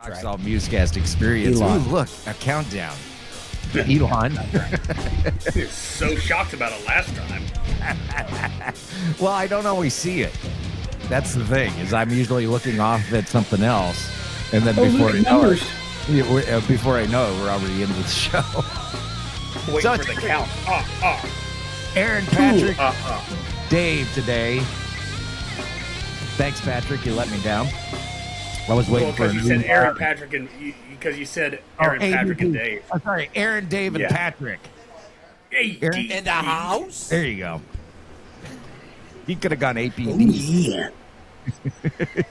Rockstar MUZKAST Experience. Elon. Ooh, look, a countdown. Elon. You're so shocked about it last time. Well, I don't always see it. That's the thing, is I'm usually looking off at something else, and then before I know it, before I know it, we're already into the show. Wait So for the it's- count. Aaron, Patrick, Ooh, Dave today. Thanks, Patrick. You let me down. I was waiting Well, for a because you new said Aaron, Patrick, and because you said Aaron, Patrick, and Dave. I'm sorry, Aaron, Dave, and Yeah. Patrick. Hey, Aaron? In the house? There you go. He could have gone APD. Yeah.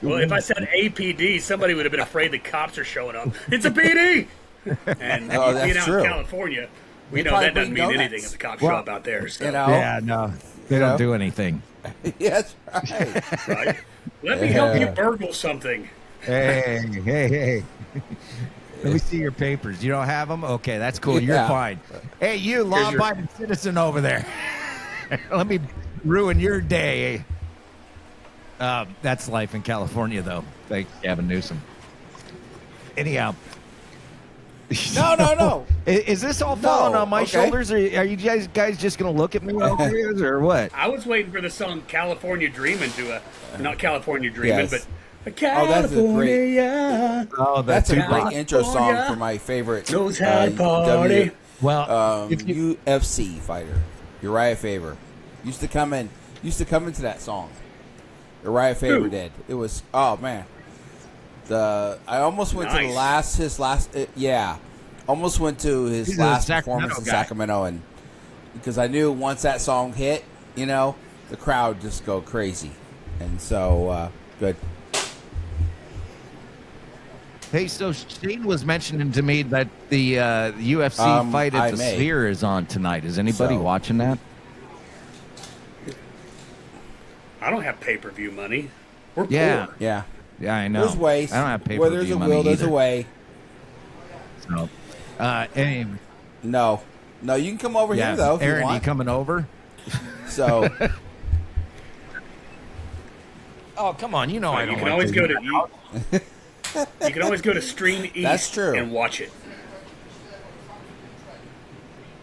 Well, if I said APD, somebody would have been afraid the cops are showing up. It's a PD! And Oh, that's being out true. in California, we They know probably that doesn't bring mean donuts. anything if the cops Well, show up out there. So, You know? Yeah, no, they don't do anything. Yes, right. right? Let me help you burgle something. Hey. Let me see your papers. You don't have them? Okay, that's cool. You're Yeah. fine. Hey, you Here's your- law-abiding citizen over there. Let me ruin your day. That's life in California, though. Thank Gavin Newsom. Anyhow. No. Is this all falling on my okay. shoulders? Or are you guys just going to look at me like this, or what? I was waiting for the song California Dreamin' not California Dreamin', Yes. but Oh, that's a great. California. Oh, That's a Tupac. great intro song for my favorite Knows how to party. Well, if you, UFC fighter, Uriah Faber. Used to come into that song. Uriah Faber Who? did. It was, oh man. I almost went to Nice. his last almost went to his He's a last Sacramento performance in guy. Sacramento, and because I knew once that song hit, the crowd just go crazy, and so good. hey, so Shane was mentioning to me that the UFC fight at I the may. Sphere is on tonight. Is anybody So- watching that? I don't have pay-per-view money. We're Yeah. poor. Yeah, Yeah, I know. there's ways. I don't have pay-per-view Where there's a money will, there's a either. way. So, anyway, No, you can come over yeah, here though if Aaron, you you want. coming over? So Oh, come on! You know I You don't. can like always to go do to that. you can always go to Stream East That's true. and watch it.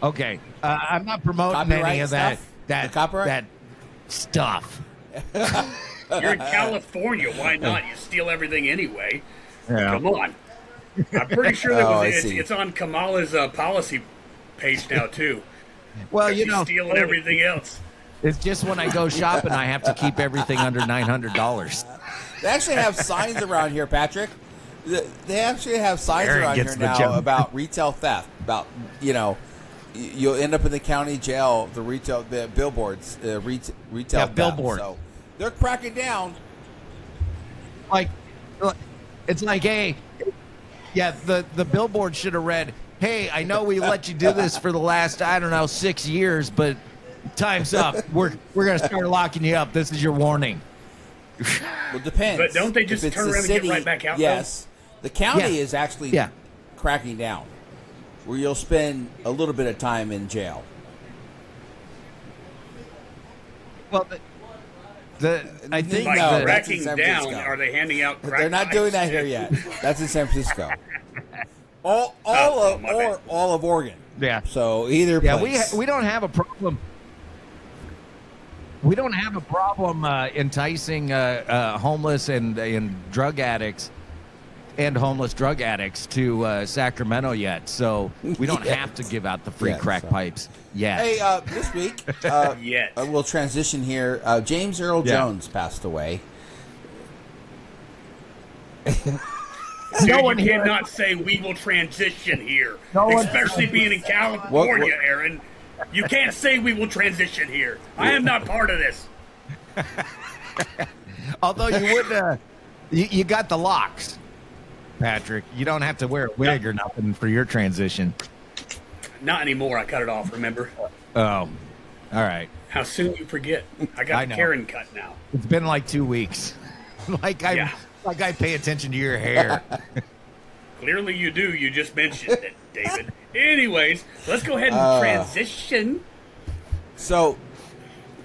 Okay, I'm not promoting Copyright any of that. stuff? That The copyright? that stuff. You're in California. Why not? You steal everything anyway. Yeah. Come on. I'm pretty sure that Oh, I was see. it's on Kamala's policy page now too. Well, She's stealing everything else. it's just when I go shopping, I have to keep everything under $900. they actually have signs around here, Patrick. They actually have signs Aaron around here gets the now joke. about retail theft. About you'll end up in the county jail. The billboards, retail Yeah, theft. billboard. So they're cracking down. Like, it's like, hey, yeah, the billboard should have read, hey, I know we let you do this for the last, 6 years, but time's up. We're gonna start locking you up. This is your warning. Well, it depends. But don't they just If it's turn the around and get city, right back out, though? Yes, the county Yeah. is actually Yeah. cracking down, where you'll spend a little bit of time in jail. Well, I think By No, that's in cracking San down, Francisco. are they handing out crack They're not pipes? doing that here yet. That's in San Francisco. All my bad. of Oregon. yeah. So either Yeah, place. we don't have a problem. We don't have a problem enticing homeless and drug addicts and homeless drug addicts to Sacramento yet. So we don't Yet. have to give out the free Yet, crack so. pipes yet. Hey, this week Yet. we'll transition here. James Earl Yeah. Jones passed away. Dude, No one you here- cannot say we will transition here, No one- especially being in California, Aaron. You can't say we will transition here. I am not part of this. Although you would, you got the locks, Patrick. You don't have to wear a wig or nothing for your transition. Not anymore. I cut it off. Remember Oh, all right. how soon you forget? I I got know. the Karen cut now. It's been like 2 weeks. Yeah. Like I pay attention to your hair. Clearly you do. You just mentioned it, David. Anyways, let's go ahead and transition. So,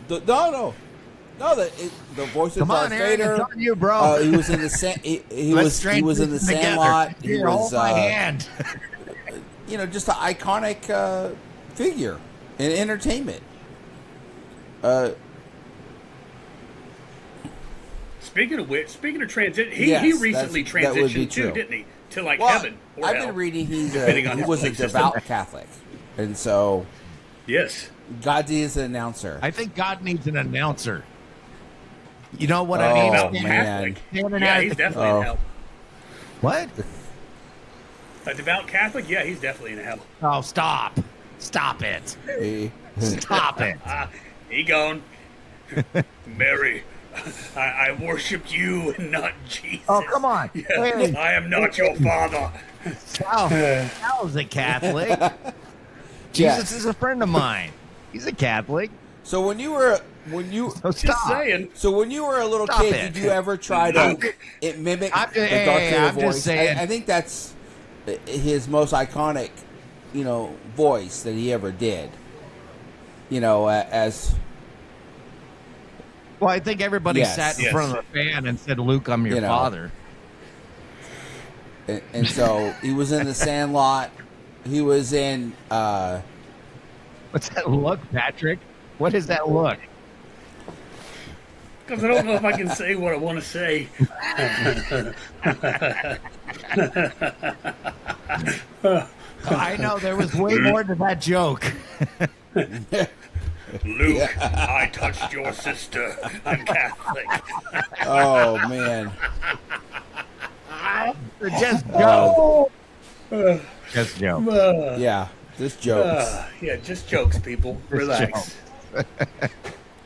no. No, the voice of Come Darth on, Aaron, Vader. it's on you, bro. He was in the he was in the Sandlot. He Here, was hold my hand. Just an iconic figure in entertainment. Speaking of transition, he Yes, recently that would be transitioned too, true. didn't he? To like Well, heaven or I've hell. been reading he his was a belief system. devout Catholic, and so Yes. God is an announcer. I think God needs an announcer. You know what Oh, I mean? Devout man. Catholic. Standing Yeah, out he's the- definitely in hell. What? A devout Catholic? Yeah, he's definitely in hell. Oh, stop. Stop it. Stop it. He gone. Mary, I worshipped you and not Jesus. Oh, come on. Yeah, Hey. I am not your father. Sal's a Catholic. Jesus is a friend of mine. He's a Catholic. So when you So Just stop. saying. So when you were a little Stop kid, it. did you ever try to mimic I'm the just- Darth hey, Vader I'm just voice? saying. I think that's his most iconic, voice that he ever did. As Well, I think everybody Yes. sat in Yes. front of the fan and said, Luke, I'm your father. and so he was in the Sandlot. He was in. What's that look, Patrick? What is that look? Because I don't know if I can say what I want to say. I know there was way more to that joke. Luke, I touched your sister. I'm Catholic. Oh man. Just joke. Just joke. Yeah. Just jokes. Yeah, just jokes, people. Relax. If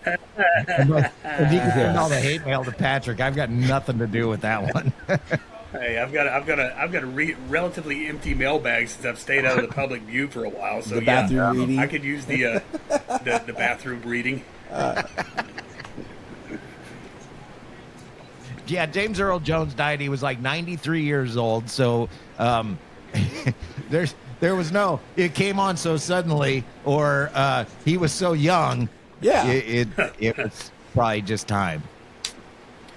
you can send all the hate mail to Patrick, I've got nothing to do with that one. Hey, I've got a relatively empty mailbag since I've stayed out of the public view for a while. So The bathroom reading. I could use the bathroom reading. Yeah, James Earl Jones died. He was like 93 years old. So there was no, it came on so suddenly, or he was so young. Yeah. It was probably just time.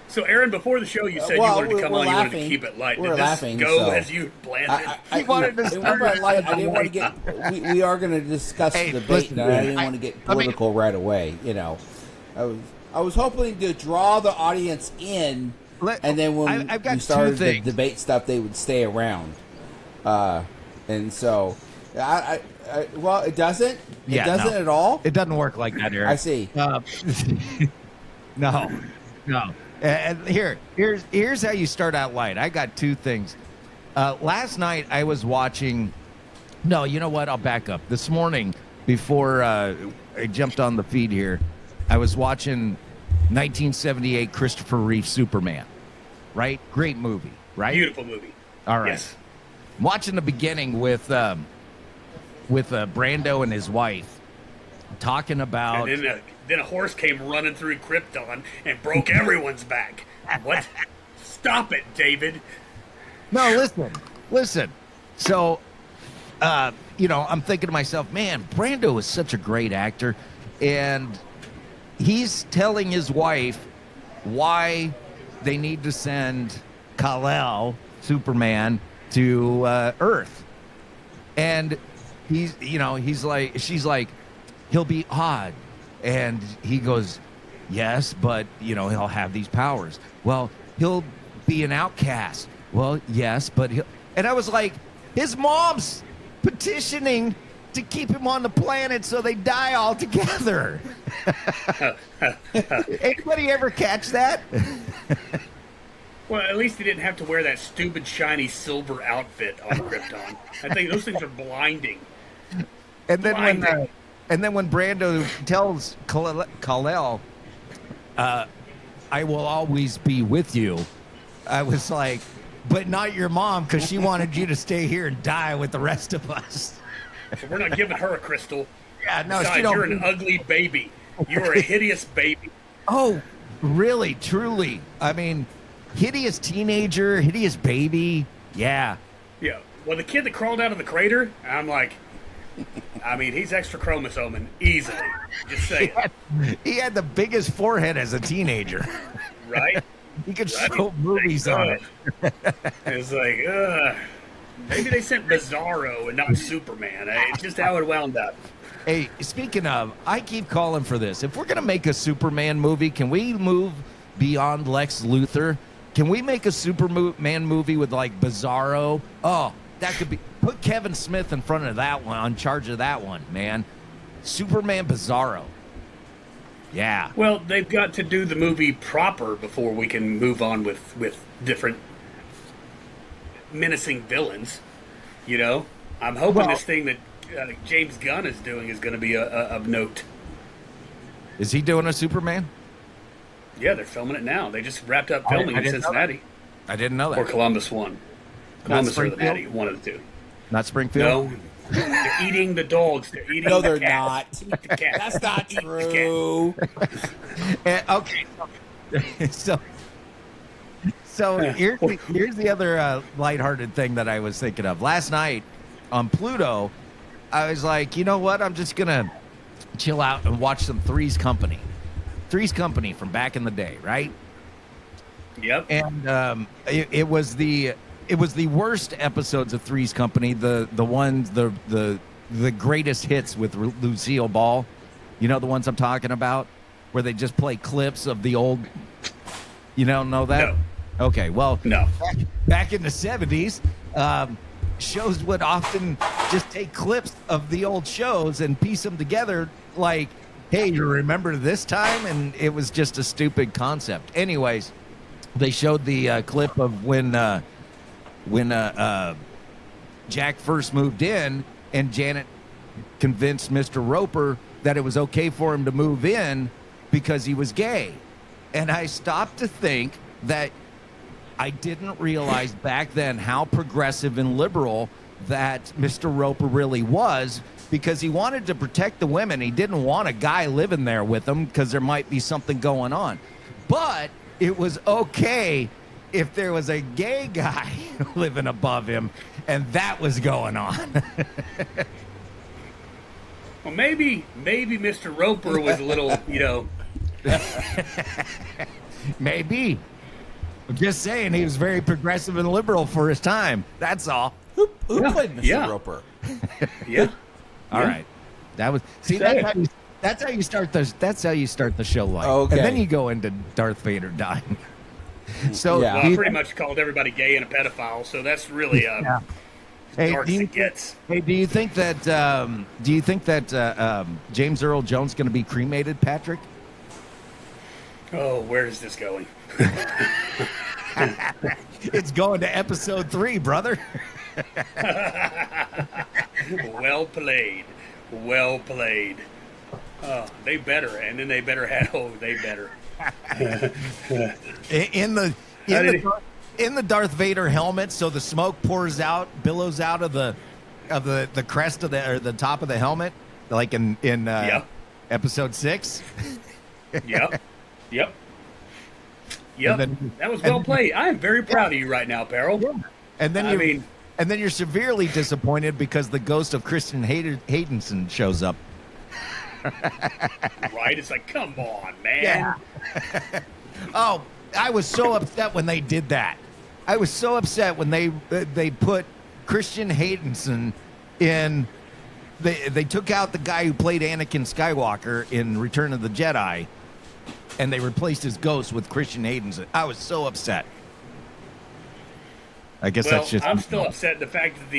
So, Aaron, before the show, you said well, you wanted to we're- come we're on. You wanted laughing. to keep it light. We're Did this laughing, go so- as you planned it? He wanted to Remember, start I it didn't want to get. We are going to discuss Hey, the debate, listen, and I didn't want to get political right away. I was hoping to draw the audience in, and then when I've got we started two the things. debate stuff, they would stay around. And so, well, it doesn't. Yeah, It doesn't no. at all. It doesn't work like that, Eric. I see. No. And here's how you start out light. I got two things. Last night I was watching. No, you know what? I'll back up. This morning, before I jumped on the feed here, I was watching 1978 Christopher Reeve Superman. Right? Great movie. Right? Beautiful movie. All right. Yes. Watching the beginning with Brando and his wife talking about. And then a horse came running through Krypton and broke everyone's back. What? Stop it, David. No, listen. So, I'm thinking to myself, man, Brando is such a great actor, and he's telling his wife why they need to send Kal-El, Superman, to Earth, and she's like, he'll be odd, and he goes, yes, but he'll have these powers. Well, he'll be an outcast. Well, yes, but and I was like, his mom's petitioning to keep him on the planet so they die all together. Anybody ever catch that? Well, at least he didn't have to wear that stupid shiny silver outfit on Krypton. I think those things are blinding. And then Blinding. when Brando tells Kal-El, I will always be with you, I was like, but not your mom, because she wanted you to stay here and die with the rest of us. So we're not giving her a crystal. Yeah, no, Besides, she don't. you're an ugly baby. You are a hideous baby. Oh, really? Truly? I mean, hideous teenager, hideous baby. Yeah. Yeah. Well, the kid that crawled out of the crater, I'm like, I mean, he's extra chromosoming easily. Just saying. He had the biggest forehead as a teenager. Right? He could show movies on it. It's like, maybe they sent Bizarro and not Superman. It's just how it wound up. Hey, speaking of, I keep calling for this. If we're going to make a Superman movie, can we move beyond Lex Luthor? Can we make a Superman movie with, like, Bizarro? Oh, that could be... Put Kevin Smith in front of that one, on charge of that one, man. Superman Bizarro. Yeah. Well, they've got to do the movie proper before we can move on with different menacing villains. You know? I'm hoping this thing that James Gunn is doing is going to be of note. Is he doing a Superman? Yeah, they're filming it now. They just wrapped up filming in Cincinnati. I didn't know that. Or Columbus one. Columbus or the Natty, one of the two. Not Springfield? No. They're eating the dogs. They're eating No, the they're cats. not. Eat the cat. That's not Eat the true. Okay. So here's the other lighthearted thing that I was thinking of. Last night on Pluto, I was like, you know what? I'm just going to chill out and watch some Three's Company. Three's Company from back in the day, right? Yep. And it was the worst episodes of Three's Company, the ones the greatest hits with Lucille Ball. You know the ones I'm talking about, where they just play clips of the old. You don't know that? No. Okay, well, No. Back in the 70s, shows would often just take clips of the old shows and piece them together like, hey, you remember this time? And it was just a stupid concept. Anyways, they showed the clip of when Jack first moved in and Janet convinced Mr. Roper that it was okay for him to move in because he was gay. And I stopped to think that I didn't realize back then how progressive and liberal that Mr. Roper really was, because he wanted to protect the women. He didn't want a guy living there with him because there might be something going on. But it was okay if there was a gay guy living above him and that was going on. Well, maybe Mr. Roper was a little, Maybe. I'm just saying he was very progressive and liberal for his time. That's all. Who played Mr. Roper? Yeah. All right. That was that's how you start the show like. Okay. And then you go into Darth Vader dying. So Yeah. Well, I pretty much called everybody gay and a pedophile, so that's really dark as it gets. Hey, do you think that James Earl Jones going to be cremated, Patrick? Oh, where is this going? It's going to episode 3, brother. Well played. Well played. Oh, they better, and then they better have. Oh, they better. in the Darth Vader helmet, so the smoke billows out of the crest of the top of the helmet, like in episode 6. Yep. That was well played. I am very proud of you right now, Peril. Yeah. And then you're severely disappointed because the ghost of Christian Haydenson shows up. Right? It's like, come on, man. Yeah. Oh, I was so upset when they did that. I was so upset when they put Christian Haydenson in. They took out the guy who played Anakin Skywalker in Return of the Jedi, and they replaced his ghost with Christian Haydenson. I was so upset. I guess that's just. I'm still upset the fact that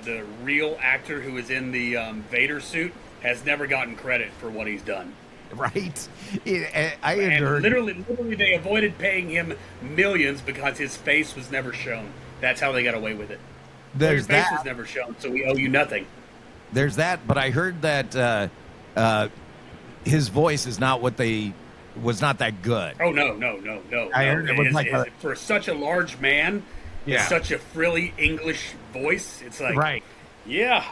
the real actor who was in the Vader suit has never gotten credit for what he's done. Right. Literally, they avoided paying him millions because his face was never shown. That's how they got away with it. His face was never shown, so we owe you nothing. There's that, but I heard that his voice is not was not that good. Oh no! I heard it was for such a large man, such a frilly English voice. It's like, right? Yeah.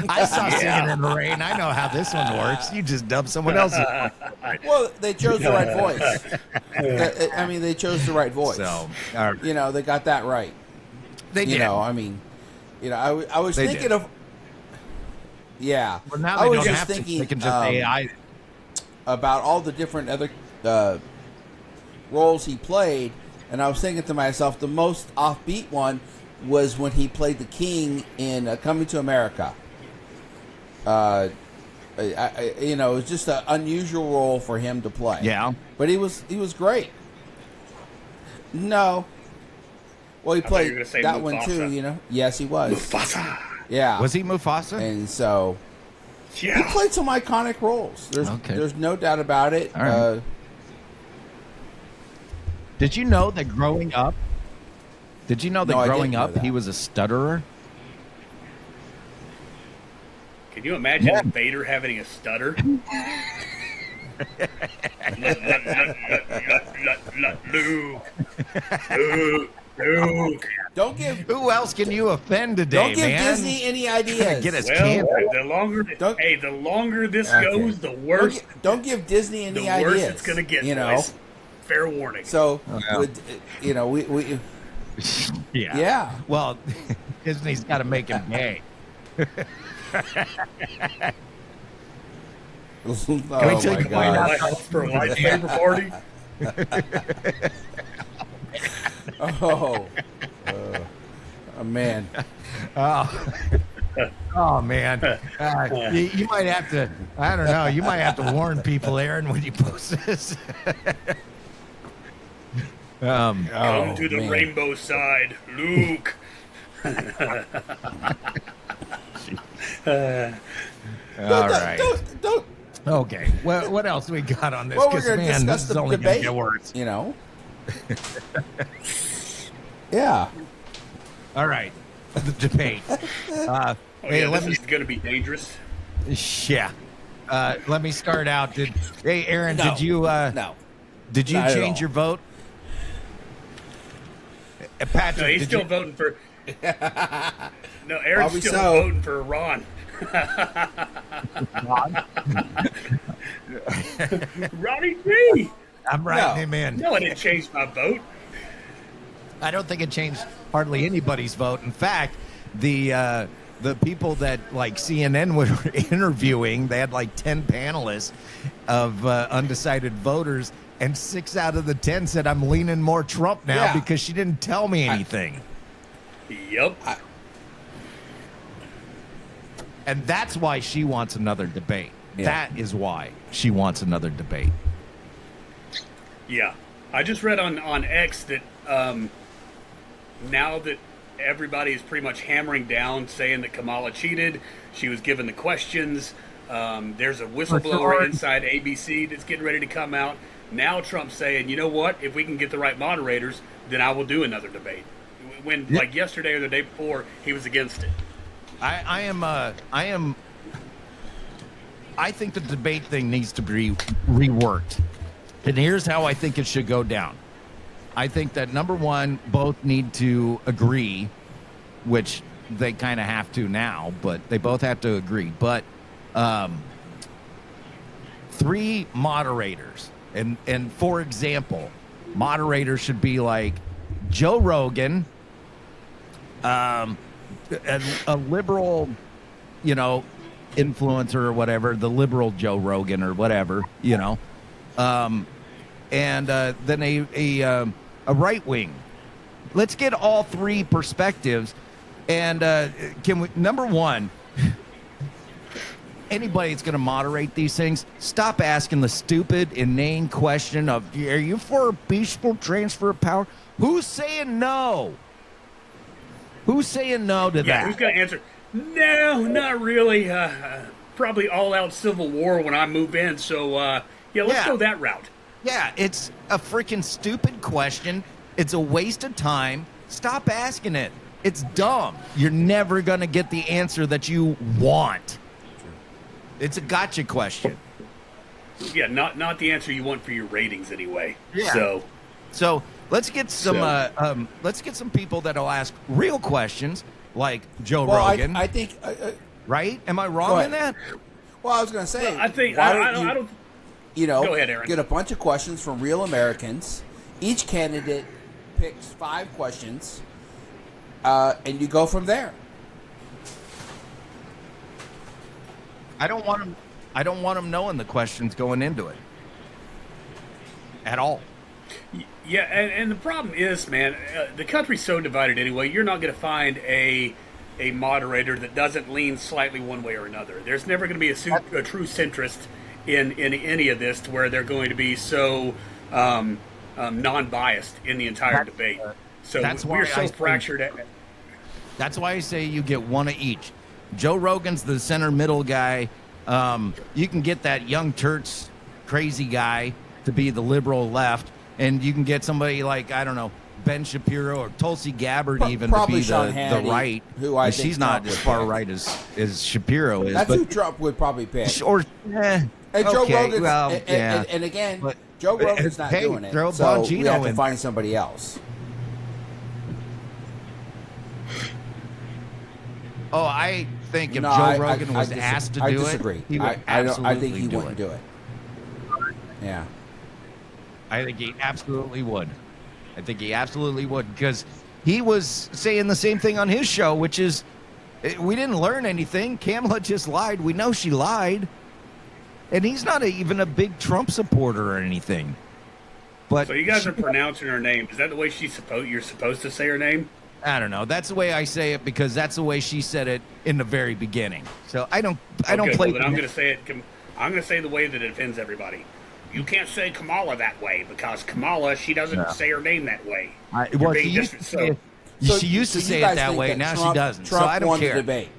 I saw Singing in the Rain. I know how this one works. You just dub someone else's voice. Well, they chose the right voice. I mean, they chose the right voice. So, they got that right. They did. I was thinking of. Yeah. Well, now I they was don't just have to. thinking They can just AI. about all the different other roles he played, and I was thinking to myself, the most offbeat one was when he played the king in Coming to America. It was just an unusual role for him to play. Yeah. But he was great. No. Well, he played that one too, Yes, he was. Mufasa. Yeah. Was he Mufasa? And so Yeah. he played some iconic roles. There's no doubt about it. All right. Did you know that growing up? No, I didn't know that. He was a stutterer? Can you imagine Vader having a stutter? Luke. Don't give Who else can you offend today, Don't give man? Disney any ideas. Get us Well, canceled. the longer this goes, the worse. Don't give Disney any the ideas. worse it's gonna get. Boys. Fair warning. So, Yeah. we Yeah. yeah. Well, Disney's got to make him gay. Oh we take my a point out? God. For a lightsaber party. Oh, man. Oh man, you might have to. I don't know. You might have to warn people, Aaron, when you post this. Come to the man. rainbow side, Luke. All right. Don't. Okay. Well, what else we got on this? Well, we're 'Cause, going to man, discuss this is the only going to debate. get worse. Yeah. All right. The debate. Hey, let this me. is going to be dangerous. Yeah. Let me start out. Hey, Aaron, No. did you? No. Did you Not at change all. your vote? Patrick, No, he's did still you? voting for. No, Aaron's Probably still so. voting for Ron. Ronnie G. I'm writing No. him in. No, I didn't change my vote. I don't think it changed hardly anybody's vote. In fact, the people that like CNN were interviewing, they had like 10 panelists of undecided voters, and 6 out of the 10 said, "I'm leaning more Trump now Yeah. because she didn't tell me anything." Yep. And that's why she wants another debate. Yeah. That is why she wants another debate. Yeah. I just read on X that now that everybody is pretty much hammering down, saying that Kamala cheated, she was given the questions. There's a whistleblower inside ABC that's getting ready to come out. Now Trump's saying, you know what? If we can get the right moderators, then I will do another debate. When, like yesterday or the day before, he was against it. I think the debate thing needs to be reworked. And here's how I think it should go down. I think that number one, both need to agree, which they kind of have to now, but they both have to agree. But 3 moderators. And for example, moderators should be like Joe Rogan, a liberal, influencer or whatever, the liberal Joe Rogan or whatever, and then a right wing. Let's get all 3 perspectives, and can we? Number one, anybody that's going to moderate these things, stop asking the stupid, inane question of, "Are you for a peaceful transfer of power?" Who's saying no? Who's saying no to that? Who's going to answer? No, not really. Probably all-out civil war when I move in. So, let's go that route. Yeah, it's a freaking stupid question. It's a waste of time. Stop asking it. It's dumb. You're never going to get the answer that you want. It's a gotcha question. Yeah, not the answer you want for your ratings anyway. Yeah. So let's get some people that'll ask real questions like Joe Rogan. I think. Right? Am I wrong in that? Well, I was going to say. Well, I think why I don't don't. you Go ahead, Aaron. get a bunch of questions from real Americans. Each candidate picks 5 questions, and you go from there. I don't want him. I don't want him knowing the questions going into it at all. Yeah, and the problem is, man, the country's so divided anyway. You're not going to find a moderator that doesn't lean slightly one way or another. There's never going to be a true centrist in any of this, to where they're going to be so non-biased in the entire debate. So we're so fractured. That's why I say you get one of each. Joe Rogan's the center middle guy. You can get that young Turks crazy guy to be the liberal left, and you can get somebody like, I don't know, Ben Shapiro or Tulsi Gabbard even to be the right. Who I think she's not as far right as Shapiro is. That's but, who Trump would probably pick. Or and Joe okay, Rogan's, well, and again, but, Joe Rogan's not doing it, throw so Bongino we have to in. find somebody else. Oh, I think if Joe Rogan was asked to do it, I disagree. he would I think he wouldn't it. do it. Yeah. I think he absolutely would. I think he absolutely would, because he was saying the same thing on his show, which is, we didn't learn anything. Kamala just lied. We know she lied. And he's not even a big Trump supporter or anything. But so you guys are pronouncing her name. Is that the way you're supposed to say her name? I don't know. That's the way I say it, because that's the way she said it in the very beginning. So I don't play. Well, then I'm going to say it. I'm going to say the way that it offends everybody. You can't say Kamala that way, because Kamala, she doesn't say her name that way. She used to say it that way. Now she doesn't. Trump so I don't won care. The debate.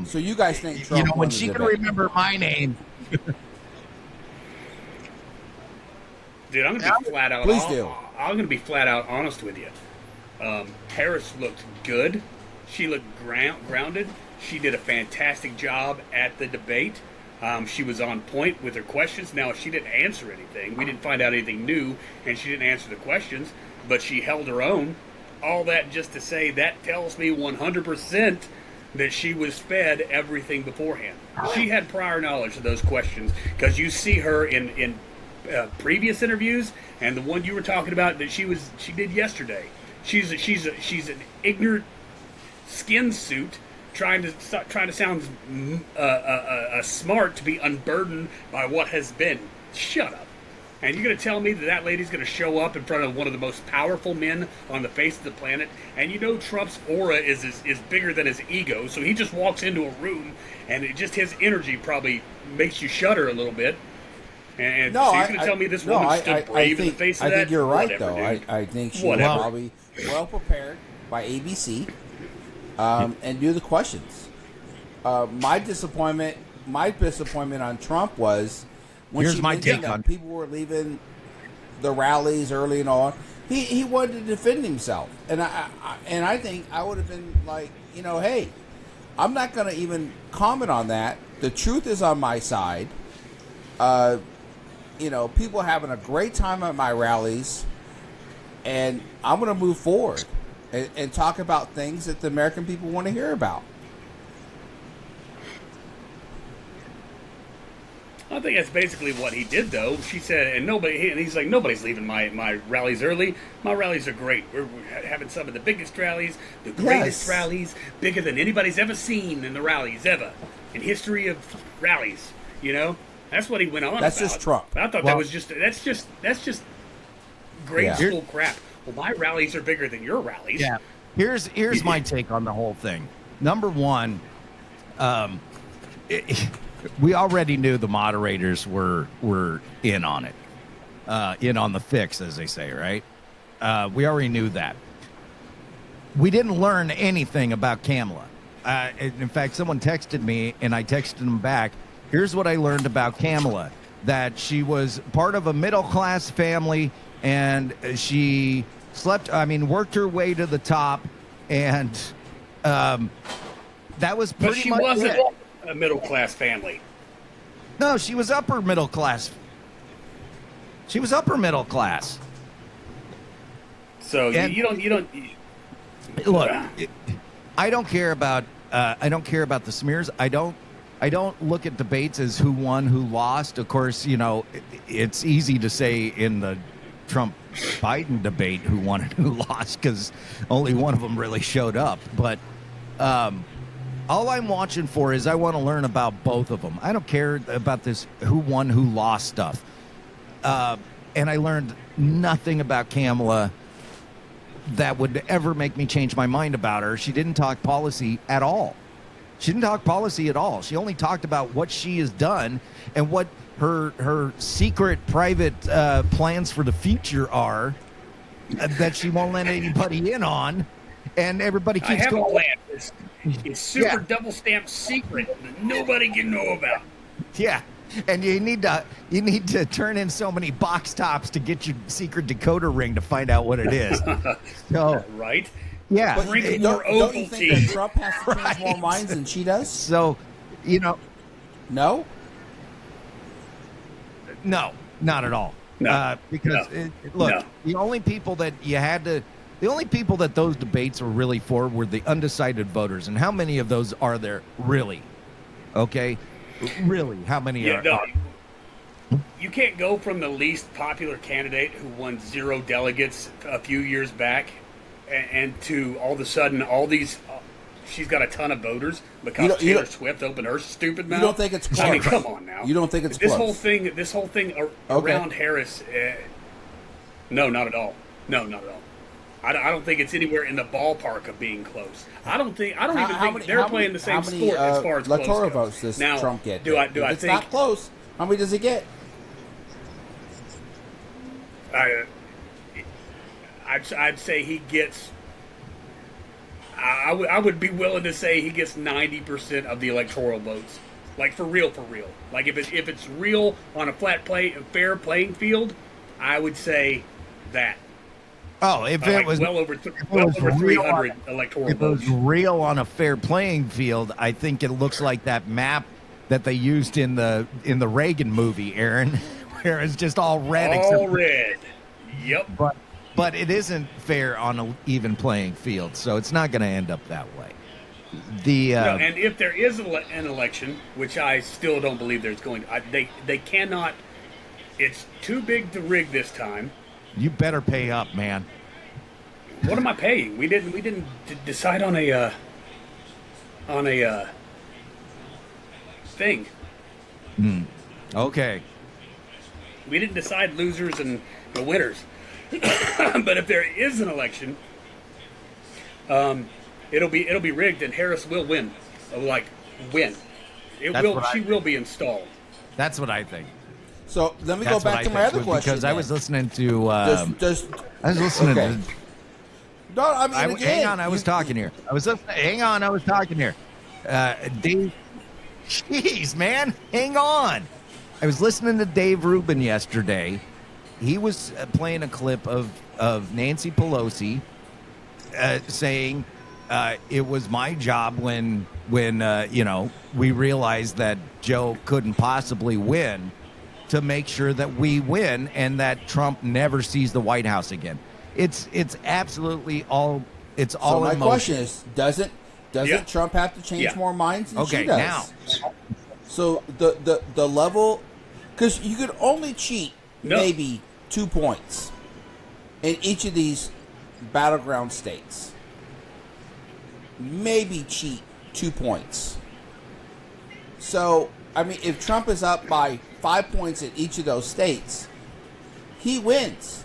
So you guys think Trump won when the she debate. can remember my name. Dude, I'm going to be flat out. Please do. I'm going to be flat out honest with you. Harris looked good. She looked grounded. She did a fantastic job at the debate. She was on point with her questions. Now, she didn't answer anything. We didn't find out anything new, and she didn't answer the questions, but she held her own. All that just to say, that tells me 100% that she was fed everything beforehand. She had prior knowledge of those questions, because you see her in previous interviews, and the one you were talking about that she did yesterday. She's an ignorant skin suit trying to sound smart to be unburdened by what has been. Shut up. And you're going to tell me that lady's going to show up in front of one of the most powerful men on the face of the planet, and you know Trump's aura is bigger than his ego, so he just walks into a room, and his energy probably makes you shudder a little bit. And no, so you're going to tell me this woman stood brave in the face of that? I think you're right, Whatever, though. dude. I think she was probably well prepared by ABC and knew the questions. My disappointment on Trump was when people were leaving the rallies early and on. He wanted to defend himself, and I think I would have been like, hey, I'm not going to even comment on that. The truth is on my side. People are having a great time at my rallies, and I'm going to move forward and talk about things that the American people want to hear about. I think that's basically what he did, though. She said, and he's like, nobody's leaving my rallies early. My rallies are great. We're having some of the biggest rallies, the greatest rallies, bigger than anybody's ever seen in the rallies ever in history of rallies. That's what he went on. That's about. Just Trump. I thought that's just grade school crap. Well, my rallies are bigger than your rallies. Yeah. Here's my take on the whole thing. Number one, we already knew the moderators were in on it, in on the fix, as they say, right? We already knew that. We didn't learn anything about Kamala. In fact, someone texted me, and I texted them back. Here's what I learned about Kamala: that she was part of a middle-class family, and she worked her way to the top, and that was pretty much it. But she wasn't a middle-class family. No, she was upper middle class. She was upper middle class. So you don't look. I don't care about the smears. I don't look at debates as who won, who lost. Of course, it's easy to say in the Trump-Biden debate who won and who lost, because only one of them really showed up. But All I'm watching for is I want to learn about both of them. I don't care about this who won, who lost stuff. And I learned nothing about Kamala that would ever make me change my mind about her. She didn't talk policy at all. She didn't talk policy at all. She only talked about what she has done and what her secret private plans for the future are that she won't let anybody in on. And everybody keeps I have going. a plan. It's super double stamped secret that nobody can know about. Yeah. And you need to turn in so many box tops to get your secret decoder ring to find out what it is. So Right? yeah, But Drink don't more you think that Ovaltine. Trump has to change more minds than she does? so No? no, not at all. No. Because No. look, No. the only people that those debates were really for were the undecided voters, and how many of those are there really? Okay, really, how many Yeah, are? no. You can't go from the least popular candidate who won 0 delegates a few years back and to all of a sudden all these she's got a ton of voters because Taylor Swift opened her stupid mouth. You don't think it's close? I mean, come on now. You don't think it's this close? This whole thing around Harris? No, not at all. No, not at all. I don't think it's anywhere in the ballpark of being close. I don't even think they're playing the same sport as far as electoral close votes goes. does Now, Trump get? Do I If it's think not close? How many does he get? I'd say he gets. I would be willing to say he gets 90% of the electoral votes, like for real. Like if it's real on a fair playing field, I would say that. Oh, if it Like was well over real 300 electoral if it was votes. real on a fair playing field, I think it looks like that map that they used in the Reagan movie, Aaron, where it's just all red. All red. Yep. But it isn't fair on an even playing field, so it's not going to end up that way. No, and if there is an election, which I still don't believe there's going to, they cannot. It's too big to rig this time. You better pay up, man. What am I paying? We didn't decide on a thing. Okay. We didn't decide losers and the winners. But if there is an election, it'll be rigged and Harris will win. Win. She will be installed. That's what I think. So let me That's go what back I to my think, other question. because I was listening to. okay. No, I mean, again, hang on, I was talking here. Hang on, I was talking here. Dave, jeez, man, hang on. I was listening to Dave Rubin yesterday. He was playing a clip of Nancy Pelosi saying it was my job when we realized that Joe couldn't possibly win, to make sure that we win and that Trump never sees the White House again. It's absolutely all. It's all. So my emotion. question is, doesn't Trump have to change more minds than she does? Now. So the level, because you could only cheat maybe 2 points in each of these battleground states. Maybe cheat 2 points. So I mean, if Trump is up by 5 points in each of those states, he wins.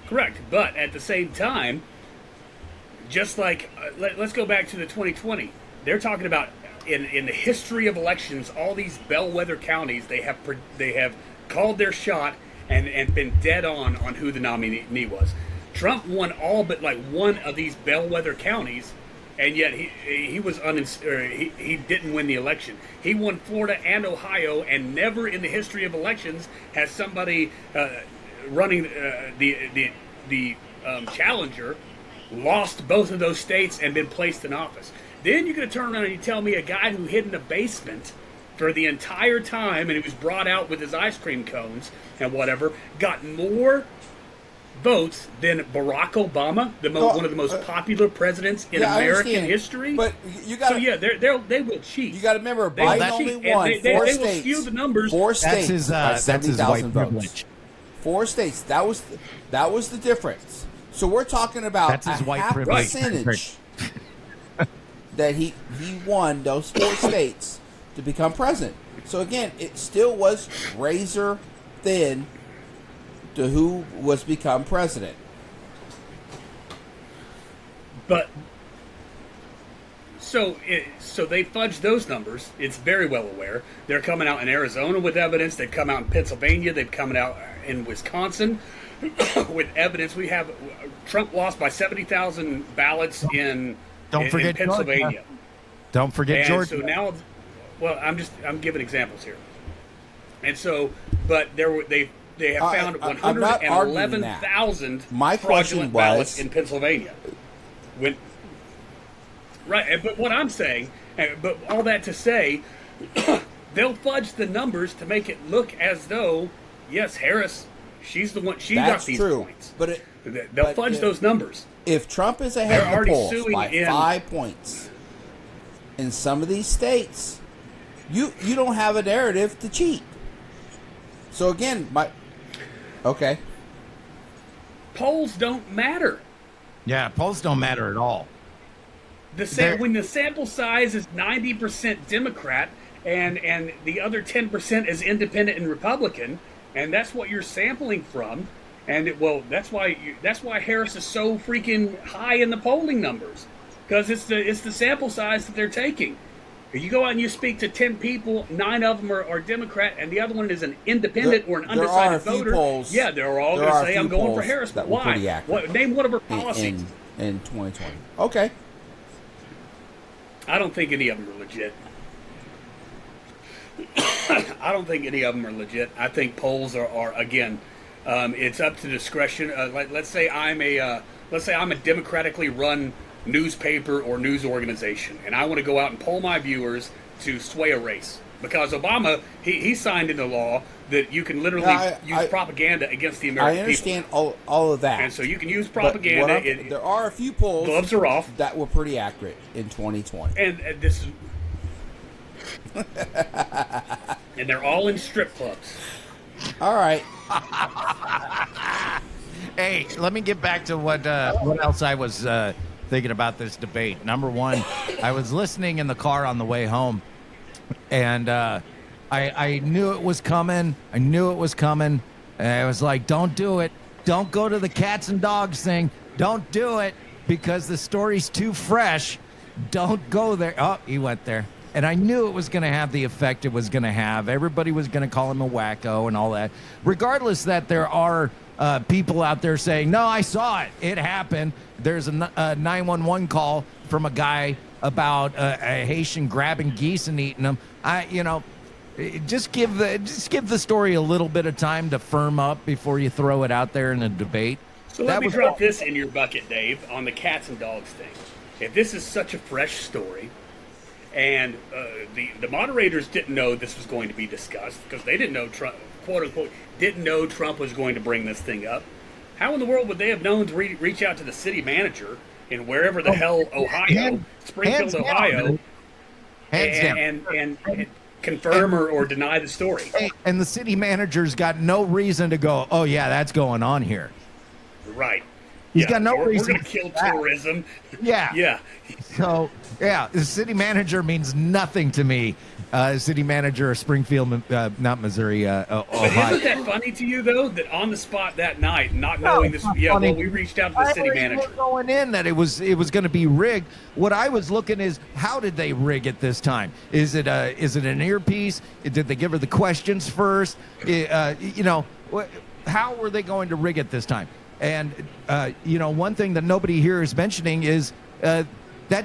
Correct, but at the same time, just like let's go back to the 2020. They're talking about in the history of elections, all these bellwether counties they have called their shot and been dead on who the nominee was. Trump won all but like one of these bellwether counties, and yet he didn't win the election. He won Florida and Ohio, and never in the history of elections has somebody running the challenger lost both of those states and been placed in office. Then you're going to turn around and you tell me a guy who hid in the basement for the entire time and he was brought out with his ice cream cones and whatever, got more votes than Barack Obama, one of the most popular presidents in American history. But you got they will cheat. You got to remember, Biden only won they four will states. skew the numbers. 4 states. That's his by white 70,000 votes. privilege. 4 states. That was the difference. So we're talking about That's his a white half privilege. percentage that he won those 4 states to become president. So again, it still was razor thin to who was become president. But so they fudged those numbers. It's very well aware. They're coming out in Arizona with evidence. They've come out in Pennsylvania. They've come out in Wisconsin with evidence. We have Trump lost by 70,000 ballots in Pennsylvania. Georgia. Don't forget and Georgia. So now, well, I'm giving examples here. And so, but they have found 111,000 fraudulent ballots in Pennsylvania. Right, but what I'm saying, but all that to say, they'll fudge the numbers to make it look as though, yes, Harris, she's the one, she got these points. But they'll fudge those numbers. If Trump is ahead of the polls by in 5 points in some of these states, you don't have a narrative to cheat. So again, okay. Polls don't matter. Yeah, polls don't matter at all. When the sample size is 90% Democrat and the other 10% is Independent and Republican, and that's what you're sampling from, and that's why Harris is so freaking high in the polling numbers, because it's the sample size that they're taking. If you go out and you speak to 10 people, 9 of them are Democrat, and the other one is an independent or an undecided voter. They're all going to say, I'm going for Harris. But why? Name one of her policies. In 2020. Okay. I don't think any of them are legit. I don't think any of them are legit. I think polls are again, it's up to discretion. Let's say I'm a democratically run newspaper or news organization, and I want to go out and poll my viewers to sway a race, because Obama he signed into law that you can literally use propaganda against the American people. I understand all of that, and so you can use propaganda. There are a few polls. Gloves are off. That were pretty accurate in 2020, and this is, and they're all in strip clubs. All right. Hey, let me get back to what else I was thinking about this debate. Number one, I was listening in the car on the way home, and I knew it was coming. And I was like, don't do it. Don't go to the cats and dogs thing. Don't do it, because the story's too fresh. Don't go there. Oh, he went there. And I knew it was going to have the effect it was going to have. Everybody was going to call him a wacko and all that. Regardless that there are people out there saying, no, I saw it. It happened. There's a 911 call from a guy about a Haitian grabbing geese and eating them. Just give the story a little bit of time to firm up before you throw it out there in a debate. So let me drop this in your bucket, Dave, on the cats and dogs thing. If this is such a fresh story, and the moderators didn't know this was going to be discussed, because they didn't know Trump, quote unquote, didn't know Trump was going to bring this thing up, how in the world would they have known to reach out to the city manager in wherever the hell Ohio, Springfield, Ohio, and confirm or deny the story? And the city manager's got no reason to go, oh yeah, that's going on here. Right. He's got no reason. We're going to kill tourism. Yeah. Yeah. So, yeah, the city manager means nothing to me. City manager of Springfield, not Missouri, Ohio. But isn't that funny to you, though, that on the spot that night, not knowing this? Yeah, funny. Well, we reached out to the city manager. Going in that it was going to be rigged. What I was looking is, how did they rig it this time? Is it an earpiece? Did they give her the questions first? How were they going to rig it this time? And, one thing that nobody here is mentioning is that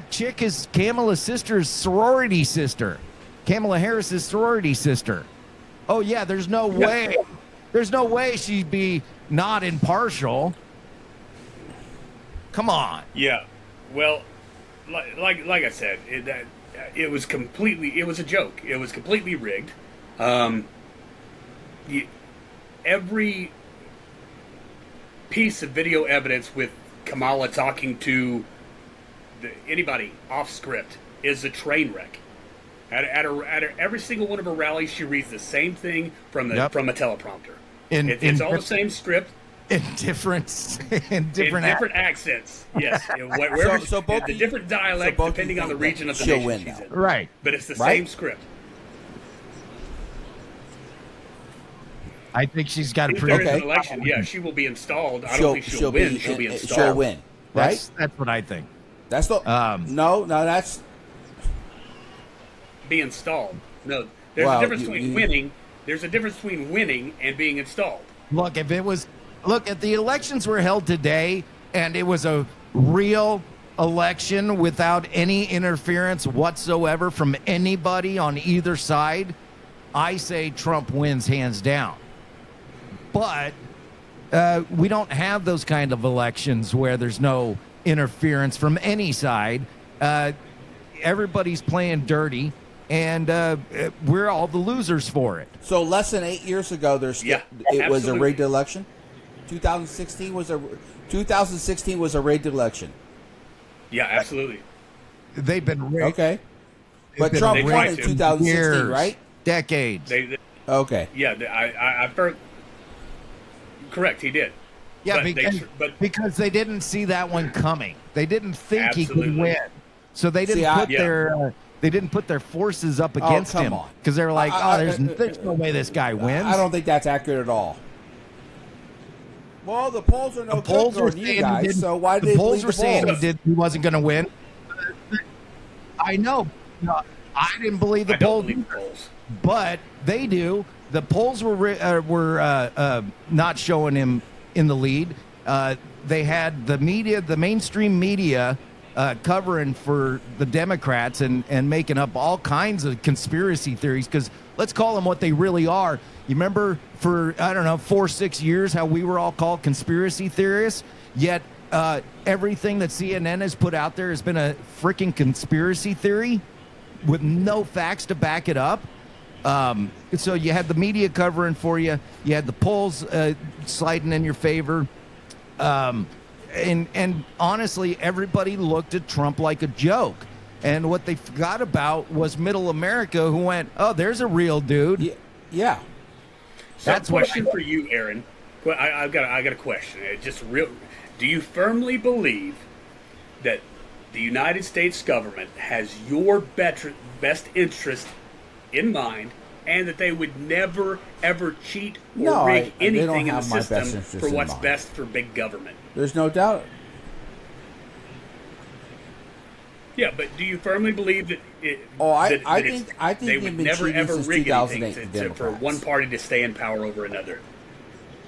chick is Kamala's sister's sorority sister. Kamala Harris's sorority sister. Oh, yeah, there's no way. There's no way she'd be not impartial. Come on. Yeah. Well, like I said, it was a joke. It was completely rigged. Every piece of video evidence with Kamala talking to anybody off script is a train wreck. At every single one of her rallies, she reads the same thing from a teleprompter. It's all the same script. in different accents. Yes, wherever, So both the you- different dialects so both depending you on the think region of the she'll nation win she's now. in. Right. But it's the Right? same script. I think she's got a If pretty. there is Okay. an election, yeah, she will be installed. I don't think she'll win. She'll be installed. She'll win, right? That's what I think. That's the no. That's Be installed. No, there's Well, a difference you- between you- winning. There's a difference between winning and being installed. Look, if the elections were held today and it was a real election without any interference whatsoever from anybody on either side, I say Trump wins hands down. But we don't have those kind of elections where there's no interference from any side. Everybody's playing dirty, and we're all the losers for it. so. Less than 8 years ago, it was a absolutely. rigged election. 2016 was a rigged election. Yeah, absolutely. They've been rigged. Okay, but been Trump rigged won in for 2016, years, right? Decades. Okay. Yeah, I've heard. Correct, he did. Yeah, But because they didn't see that one coming. They didn't think he Absolutely. could win, so they didn't See, they didn't put their forces up Oh, against come him on. because they were like, I- there's no way this guy wins. I don't think that's accurate at all. Well, the polls are no The polls good were on you saying he guys, didn't- so why did the they polls believe were the saying polls? he wasn't going to win. I know. No, I didn't believe the I don't polls, believe the polls. but they do. The polls were not showing him in the lead. They had the media, the mainstream media, covering for the Democrats and making up all kinds of conspiracy theories, because let's call them what they really are. You remember for, 4-6 years how we were all called conspiracy theorists, yet everything that CNN has put out there has been a freaking conspiracy theory with no facts to back it up. So you had the media covering for you. You had the polls sliding in your favor. And honestly, everybody looked at Trump like a joke. And what they forgot about was middle America, who went, oh, there's a real dude. Yeah. So That's question for you, Aaron. I've got a question. Just real. Do you firmly believe that the United States government has your best interest in mind, and that they would never ever cheat or No, rig they don't anything in the have my best system interest for in what's mind. best for big government? There's no doubt. Yeah, but do you firmly believe that? I think they they've would been never cheating ever since rig 2008, anything the for Democrats. one party to stay in power over another.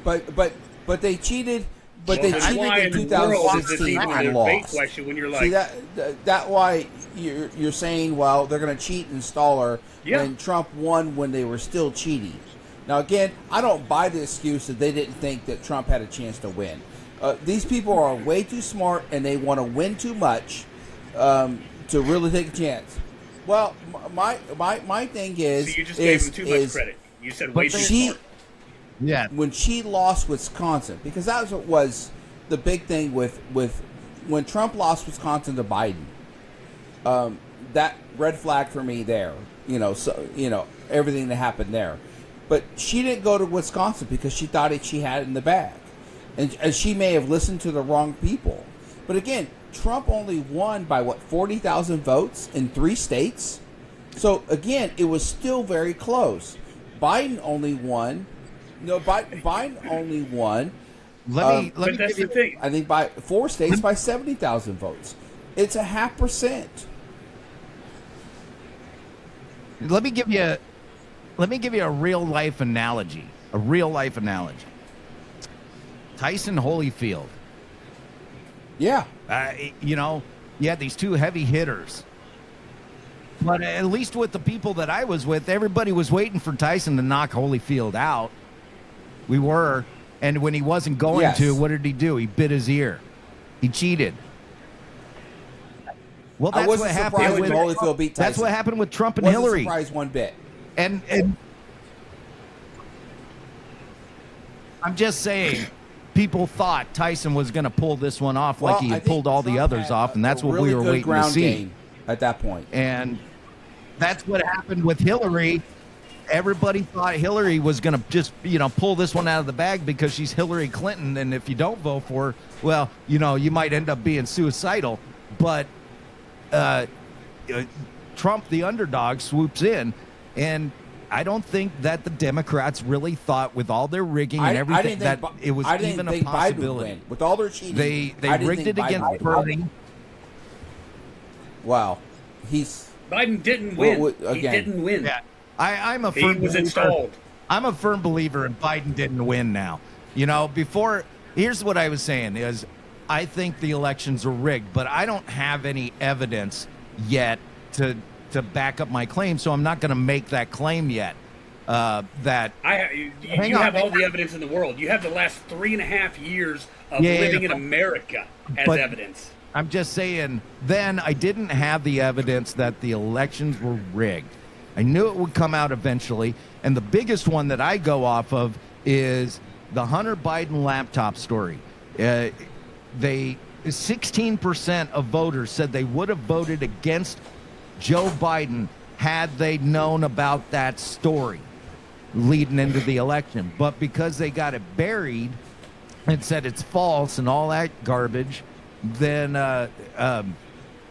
But they cheated. But Well, they that's why cheated in in the world is this 2016 even a and debate lost. question when you're See like, that why you're saying, well, they're going to cheat and stall her Yeah. when Trump won when they were still cheating. Now again, I don't buy the excuse that they didn't think that Trump had a chance to win. These people are way too smart and they want to win too much to really take a chance. Well, my thing is, so you just gave him too much credit. You said way too smart. Yeah. when she lost Wisconsin, because that's what was the big thing with when Trump lost Wisconsin to Biden. That red flag for me there, everything that happened there. But she didn't go to Wisconsin because she thought she had it in the bag, and she may have listened to the wrong people. But again, Trump only won by 40,000 votes in 3 states. So again, it was still very close. Biden only won. No, Biden only won. Let me But that's the thing. I think by 4 states by 70,000 votes. It's 0.5%. Let me give you a real life analogy. Tyson Holyfield. Yeah. You had these 2 heavy hitters. But at least with the people that I was with, everybody was waiting for Tyson to knock Holyfield out. We were. And when he wasn't going to, what did he do? He bit his ear. He cheated. Well, I that's wasn't what happened surprised with when Holyfield beat Tyson. That's what happened with Trump and Wasn't Hillary. surprised one bit. And I'm just saying, people thought Tyson was going to pull this one off like he I had think pulled all the Trump others had off, and a that's what really we were good waiting to see. game at that point. And that's what happened with Hillary. everybody thought Hillary was going to just, pull this one out of the bag because she's Hillary Clinton. And if you don't vote for her, well, you might end up being suicidal. But Trump, the underdog, swoops in. And I don't think that the Democrats really thought, with all their rigging and everything, that it was even a possibility. With all their cheating, they rigged it against Bernie. Wow, Biden didn't win. He didn't win. Yeah. I'm a firm he was believer. installed. I'm a firm believer in Biden didn't win now. Before, here's what I was saying is I think the elections are rigged, but I don't have any evidence yet to back up my claim, so I'm not going to make that claim yet. You have all the evidence in the world. You have the last 3.5 years of living in America as evidence. I'm just saying, then I didn't have the evidence that the elections were rigged. I knew it would come out eventually, and the biggest one that I go off of is the Hunter Biden laptop story. 16% of voters said they would have voted against Joe Biden had they known about that story leading into the election. But because they got it buried and said it's false and all that garbage, then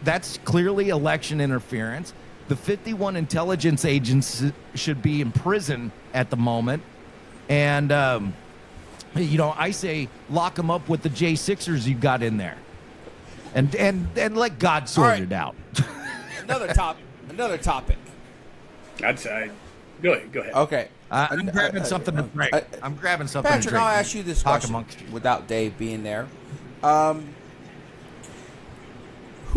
that's clearly election interference. The 51 intelligence agents should be in prison at the moment. And, I say lock them up with the J6ers you got in there. And let God sort it out. Another topic. I'd say, go ahead. Okay. I'm grabbing something to drink. I'm grabbing something Patrick, to drink. I'll ask you this question without Dave being there. Who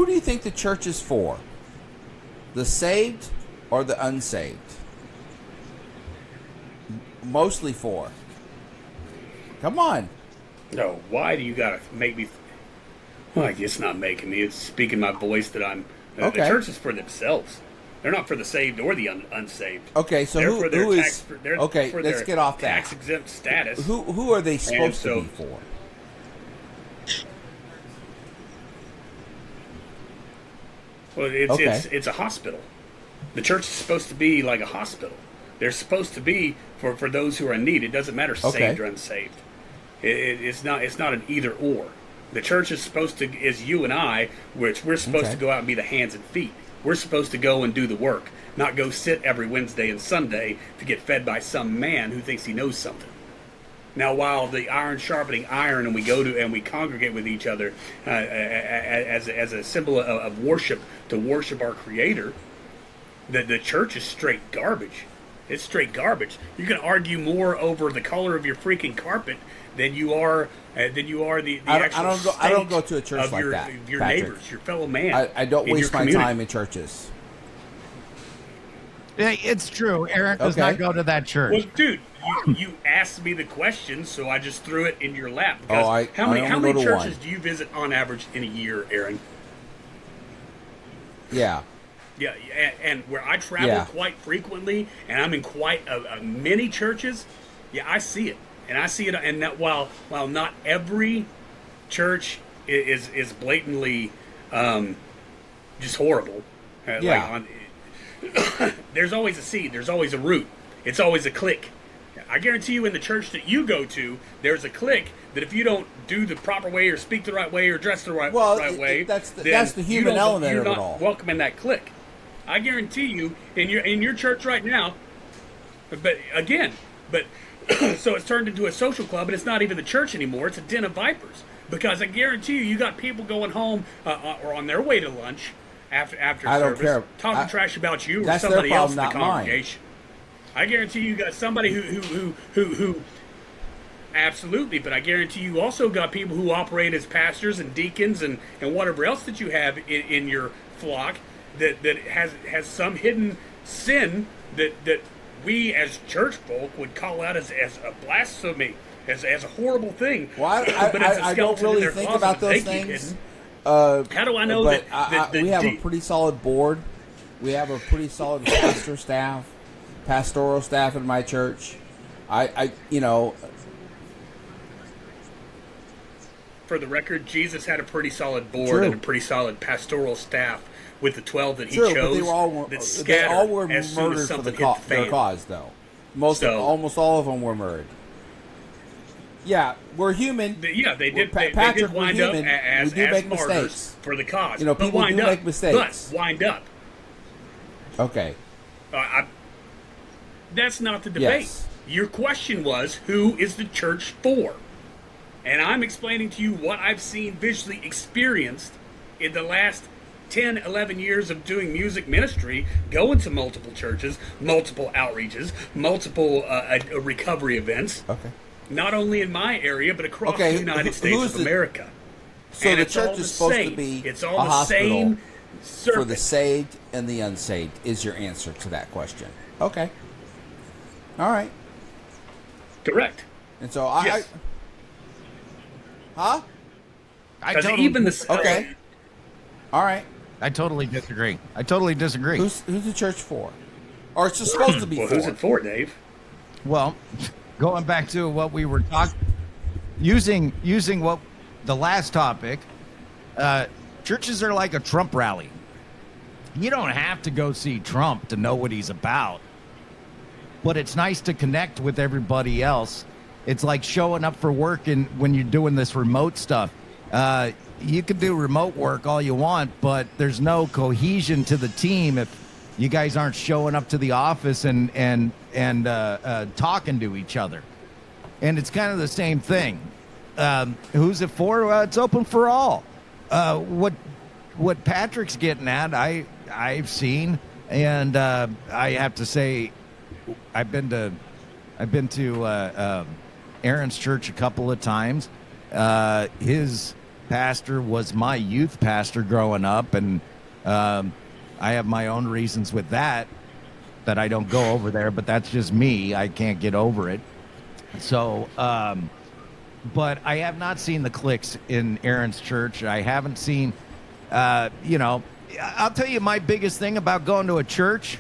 do you think the church is for? The saved or the unsaved? Mostly for. Come on. No, why do you gotta make me? Well, it's not making me. It's speaking my voice that I'm. Okay. The church is for themselves. They're not for the saved or the unsaved. Okay, so they're who is? Okay, for let's their get off that. Tax exempt status. Who are they supposed to be for? Well, it's a hospital. The church is supposed to be like a hospital. They're supposed to be for those who are in need. It doesn't matter saved or unsaved. It's not an either or. The church is supposed to, is you and I, which we're supposed to go out and be the hands and feet. We're supposed to go and do the work, not go sit every Wednesday and Sunday to get fed by some man who thinks he knows something. Now, while the iron sharpening iron, and we go to and we congregate with each other as a symbol of worship, to worship our Creator, the church is straight garbage. It's straight garbage. You can argue more over the color of your freaking carpet than you are the actual state I don't go to a church like that. Your Patrick. neighbors, your fellow man. I don't waste my time in churches. Yeah, it's true. Eric does not go to that church. Well, dude, you asked me the question, so I just threw it in your lap. Because how many churches do you visit on average in a year, Aaron? Yeah. Yeah, and where I travel quite frequently, and I'm in quite many churches, I see it. And I see it, and that while not every church is blatantly just horrible, there's always a seed, there's always a root, it's always a clique. I guarantee you, in the church that you go to, there's a clique that if you don't do the proper way, or speak the right way, or dress the right way, that's the human element you're of it not all. welcome in that clique. I guarantee you, in your church right now. But so it's turned into a social club, and it's not even the church anymore. It's a den of vipers. Because I guarantee you got people going home or on their way to lunch after I don't service, care. talking trash about you or That's somebody their else in problem, the not mine. congregation. I guarantee you got somebody who absolutely, but I guarantee you also got people who operate as pastors and deacons and whatever else that you have in your flock that has some hidden sin that we as church folk would call out as a blasphemy, as a horrible thing. Well, but it's a I don't skeleton in really their think closet about that they those keep things. hidden. How do I know but that we have a pretty solid board. We have a pretty solid pastoral staff in my church. For the record, Jesus had a pretty solid board True. and a pretty solid pastoral staff with the 12 that he True, chose. but they all were that scattered murdered as soon as for something hit their the fan. cause, though. Almost all of them were murdered. Yeah, we're human. They did. They Patrick, did wind we're up human. as we do make martyrs mistakes for the cause. You know, people do make mistakes. But wind up. Okay. That's not the debate. Yes. Your question was, who is the church for? And I'm explaining to you what I've seen, visually experienced in the last 10, 11 years of doing music ministry, going to multiple churches, multiple outreaches, multiple recovery events. Okay. Not only in my area, but across the United States of America. So the church is supposed to be it's a all the hospital same for the saved and the unsaved is your answer to that question. Okay. All right. Correct. And so Yes. Huh? Even the Okay. All right. I totally disagree. Who's the church for? Or it's just supposed to be well, for? who's it for, Dave? Well, going back to what we were talking, using what the last topic, churches are like a Trump rally. You don't have to go see Trump to know what he's about, but it's nice to connect with everybody else. It's like showing up for work and when you're doing this remote stuff. You can do remote work all you want, but there's no cohesion to the team if you guys aren't showing up to the office and talking to each other. And it's kind of the same thing. Who's it for? It's open for all. What Patrick's getting at, I've seen, and I have to say, I've been to Aaron's church a couple of times. His pastor was my youth pastor growing up, and I have my own reasons with that I don't go over there, but that's just me. I can't get over it. So, but I have not seen the cliques in Aaron's church. I haven't seen, I'll tell you my biggest thing about going to a church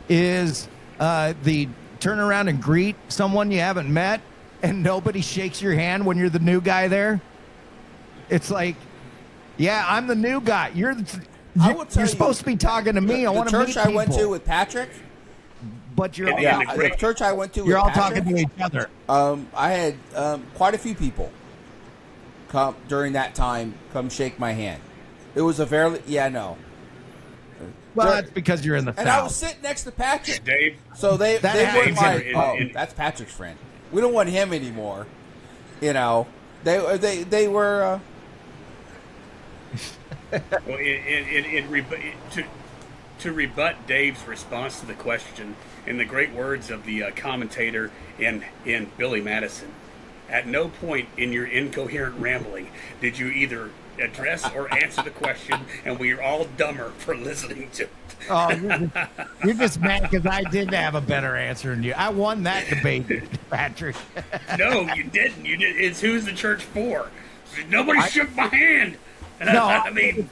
is the turn around and greet someone you haven't met and nobody shakes your hand when you're the new guy there. It's like, yeah, I'm the new guy. You're supposed to be talking to me. I want to meet people. The church I went to with Patrick. But you're the church I went to with you're all Patrick, talking to each other. I had quite a few people come during that time come shake my hand. It was a very no. Well, that's because you're in the and South. I was sitting next to Patrick, Dave. So they weren't like, in that's Patrick's friend. We don't want him anymore. You know, they were. Well, to rebut Dave's response to the question, in the great words of the commentator in Billy Madison, at no point in your incoherent rambling did you either address or answer the question, and we are all dumber for listening to it. Oh, you're just mad because I did have a better answer than you. I won that debate, Patrick. No, you didn't. You did. It's who's the church for? Nobody shook my hand. No, I mean,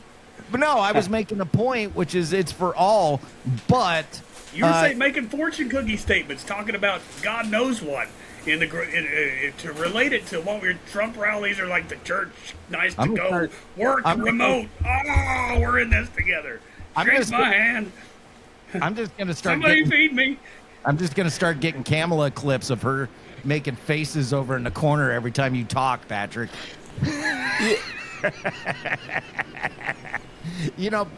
but no, I was making a point, which is it's for all. But you were making fortune cookie statements, talking about God knows what. To relate it to what your Trump rallies are like, the church, nice to go, work remote. We're in this together. Shake my hand. I'm just gonna start. Somebody feed me. I'm just gonna start getting Kamala clips of her making faces over in the corner every time you talk, Patrick. You know,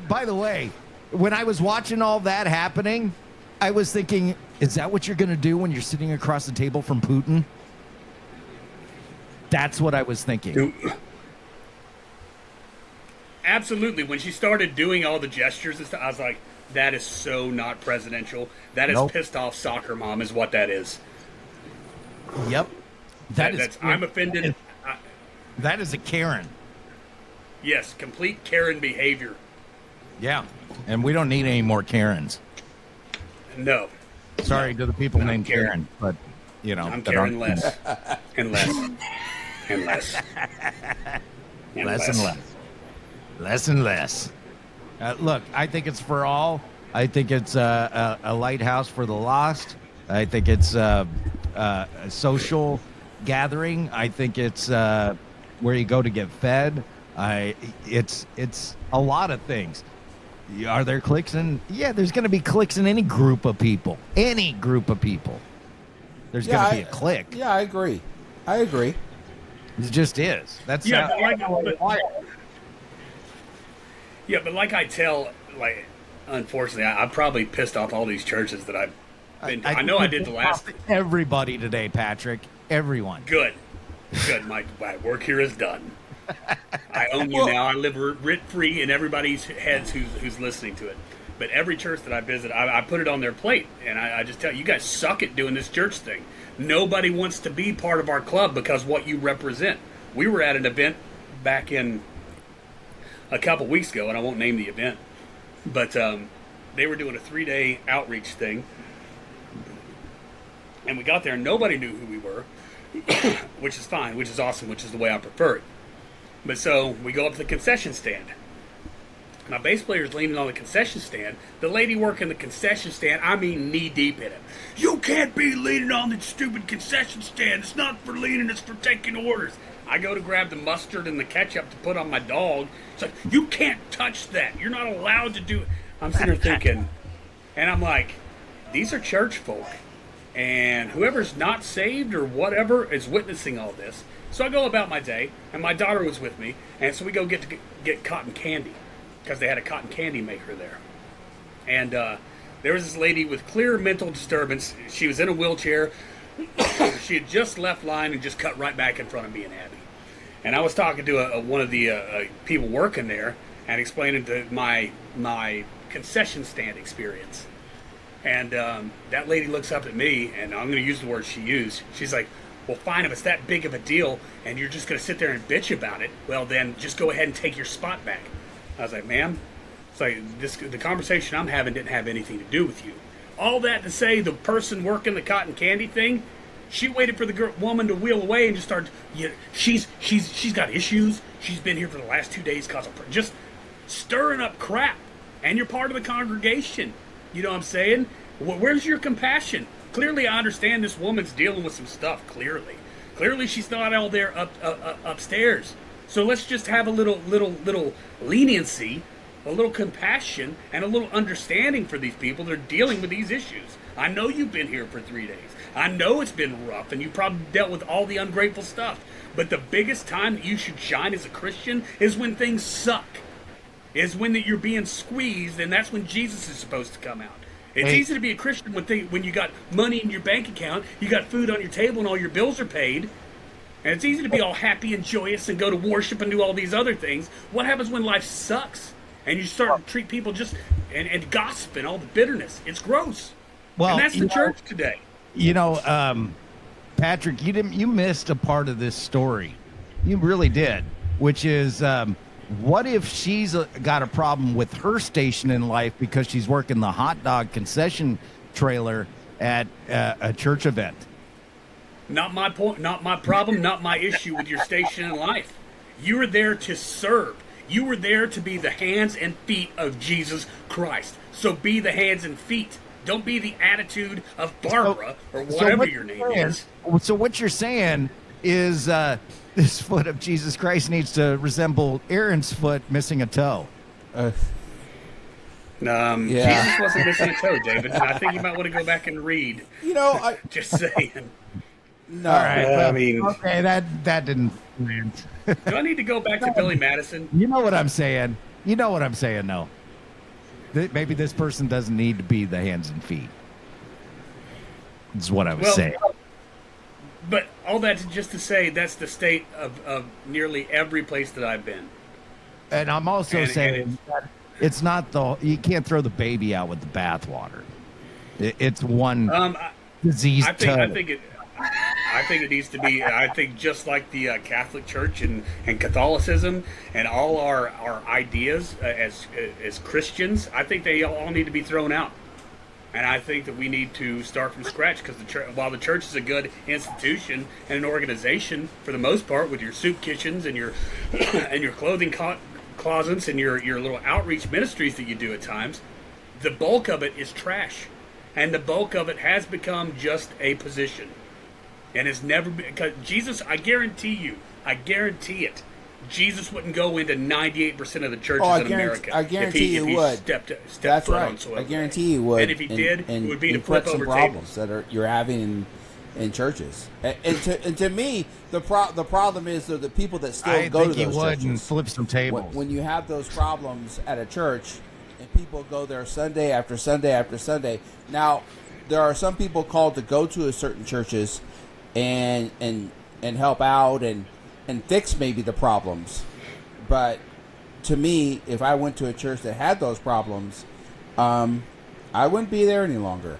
by the way, when I was watching all that happening, I was thinking, is that what you're going to do when you're sitting across the table from Putin? That's what I was thinking. Absolutely. When she started doing all the gestures and stuff, I was like, that is so not presidential. That is pissed off soccer mom is what that is. Yep. I'm offended. That is a Karen. Yes, complete Karen behavior. Yeah. And we don't need any more Karens. No. Sorry to the people named Karen, but, you know. I'm Karen less. And less. And less. And less and less. Less and less. Look, I think it's for all. I think it's a lighthouse for the lost. I think it's a social gathering. I think it's where you go to get fed. It's a lot of things. Are there cliques in? Yeah, there's going to be cliques in any group of people. Any group of people. There's going to be a clique. Yeah, I agree. It just is. That's but like I tell, like, unfortunately, I probably pissed off all these churches that I've been. I know I did the last. Everybody today, Patrick. Everyone. Good. My work here is done. I own you now. I live rent free in everybody's heads who's listening to it. But every church that I visit, I put it on their plate, and I just tell you guys suck at doing this church thing. Nobody wants to be part of our club because what you represent. We were at an event back in a couple weeks ago, and I won't name the event, but they were doing a 3-day outreach thing, and we got there, and nobody knew who we were, which is fine, which is awesome, which is the way I prefer it. But so we go up to the concession stand. My bass player is leaning on the concession stand. The lady working the concession stand, I mean knee deep in it. You can't be leaning on the stupid concession stand. It's not for leaning, it's for taking orders. I go to grab the mustard and the ketchup to put on my dog. It's like, you can't touch that. You're not allowed to do it. I'm sitting there thinking, and I'm like, these are church folk. And whoever's not saved or whatever is witnessing all this. So I go about my day, and my daughter was with me, and so we go get cotton candy, because they had a cotton candy maker there. And there was this lady with clear mental disturbance. She was in a wheelchair. She had just left line and just cut right back in front of me and Abby. And I was talking to one of the people working there and explaining to my concession stand experience. And that lady looks up at me, and I'm going to use the word she used. She's like, well, fine, if it's that big of a deal and you're just going to sit there and bitch about it, well, then just go ahead and take your spot back. I was like, ma'am, it's like the conversation I'm having didn't have anything to do with you. All that to say, the person working the cotton candy thing, she waited for the woman to wheel away and just started, she's got issues. She's been here for the last 2 days because of just stirring up crap. And you're part of the congregation. You know what I'm saying? Where's your compassion? Clearly, I understand this woman's dealing with some stuff, Clearly, she's not all there upstairs. So let's just have a little leniency, a little compassion, and a little understanding for these people that are dealing with these issues. I know you've been here for 3 days. I know it's been rough, and you probably dealt with all the ungrateful stuff. But the biggest time that you should shine as a Christian is when things suck. Is when that you're being squeezed, and that's when Jesus is supposed to come out. It's easy to be a Christian when you got money in your bank account, you got food on your table, and all your bills are paid. And it's easy to be all happy and joyous and go to worship and do all these other things. What happens when life sucks and you start to treat people just and gossip and all the bitterness? It's gross. Well, and that's the church today. You know, Patrick, you missed a part of this story. You really did, which is what if she's got a problem with her station in life because she's working the hot dog concession trailer at a church event? Not my point, not my problem, not my issue with your station in life. You were there to serve. You were there to be the hands and feet of Jesus Christ. So be the hands and feet. Don't be the attitude of Barbara or whatever your name is. So what you're saying is this foot of Jesus Christ needs to resemble Aaron's foot missing a toe. Jesus wasn't missing a toe, David. I think you might want to go back and read. Just saying. No, all right. I mean, okay, that didn't land. Do I need to go back to Billy Madison? You know what I'm saying. No. Maybe this person doesn't need to be the hands and feet. Is what I was saying. But all that's just to say that's the state of nearly every place that I've been. And I'm also saying that it's not you can't throw the baby out with the bathwater. It's one disease. I think it needs to be. I think just like the Catholic Church and Catholicism and all our ideas as Christians, I think they all need to be thrown out. And I think that we need to start from scratch because while the church is a good institution and an organization for the most part, with your soup kitchens and your and your clothing closets and your little outreach ministries that you do at times, the bulk of it is trash, and the bulk of it has become just a position. And it's never been, because Jesus, I guarantee it, Jesus wouldn't go into 98% of the churches Oh, in America. I guarantee if you he would. stepped That's foot right. on soil. I guarantee you would. And if he did, it would be to flip some over problems tables. that you're having in churches. And to me, the problem is that the people that still I go think to he those would churches. and flip some tables. When you have those problems at a church and people go there Sunday after Sunday after Sunday. Now, there are some people called to go to a certain churches and help out and fix maybe the problems. But to me, if I went to a church that had those problems, I wouldn't be there any longer.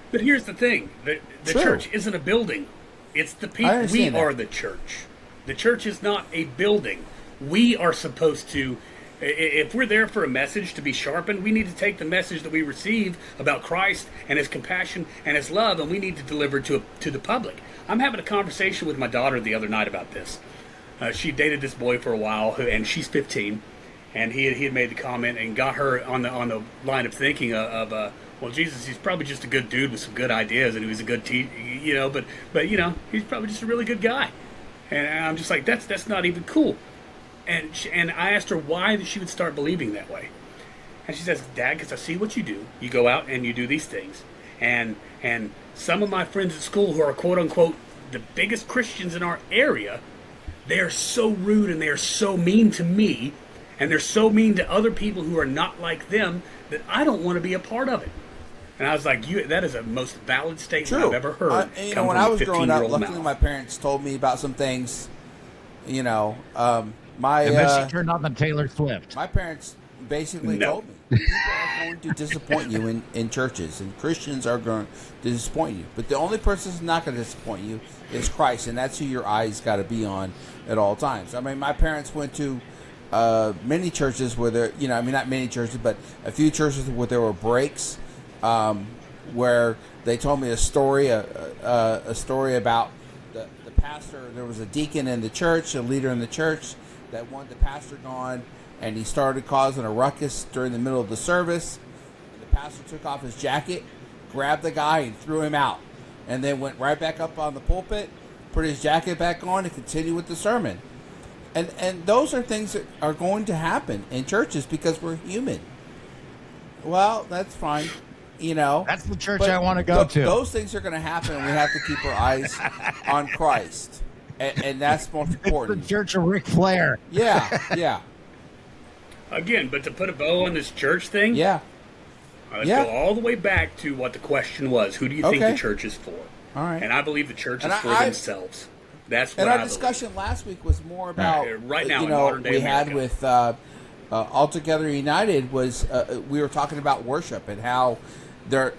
But here's the thing: the True. church isn't a building; it's the I people. We understand that. are the church. The church is not a building. We are supposed to. If we're there for a message to be sharpened, we need to take the message that we receive about Christ and His compassion and His love, and we need to deliver to the public. I'm having a conversation with my daughter the other night about this. She dated this boy for a while, and she's 15, and he had made the comment and got her on the line of thinking of well, Jesus, he's probably just a good dude with some good ideas, and he was a good but he's probably just a really good guy. And I'm just like, that's not even cool. And I asked her why she would start believing that way. And she says, Dad, because I see what you do. You go out and you do these things. And some of my friends at school who are, quote unquote, the biggest Christians in our area, they are so rude and they are so mean to me. And they're so mean to other people who are not like them that I don't want to be a part of it. And I was like, that is a most valid statement I've ever heard. When I was growing up, luckily my parents told me about some things, and then she turned on the Taylor Swift. My parents basically told me people are going to disappoint you in churches, and Christians are going to disappoint you. But the only person who's not going to disappoint you is Christ, and that's who your eyes got to be on at all times. I mean, my parents went to many churches where there, not many churches, but a few churches where there were breaks, where they told me a story about the pastor. There was a deacon in the church, a leader in the church, that wanted the pastor gone, and he started causing a ruckus during the middle of the service. And the pastor took off his jacket, grabbed the guy, and threw him out, and then went right back up on the pulpit, put his jacket back on, and continued with the sermon. And those are things that are going to happen in churches because we're human. Well, that's fine. That's the church I want to go to. Those things are going to happen, and we have to keep our eyes on Christ. And that's most important. It's the church of Ric Flair. Yeah. Again, but to put a bow on this church thing, let's go all the way back to what the question was. Who do you think the church is for? All right. And I believe the church is for themselves. That's what and I our believe. Discussion last week was more about right now in modern day we America. had with Altogether United was we were talking about worship and how there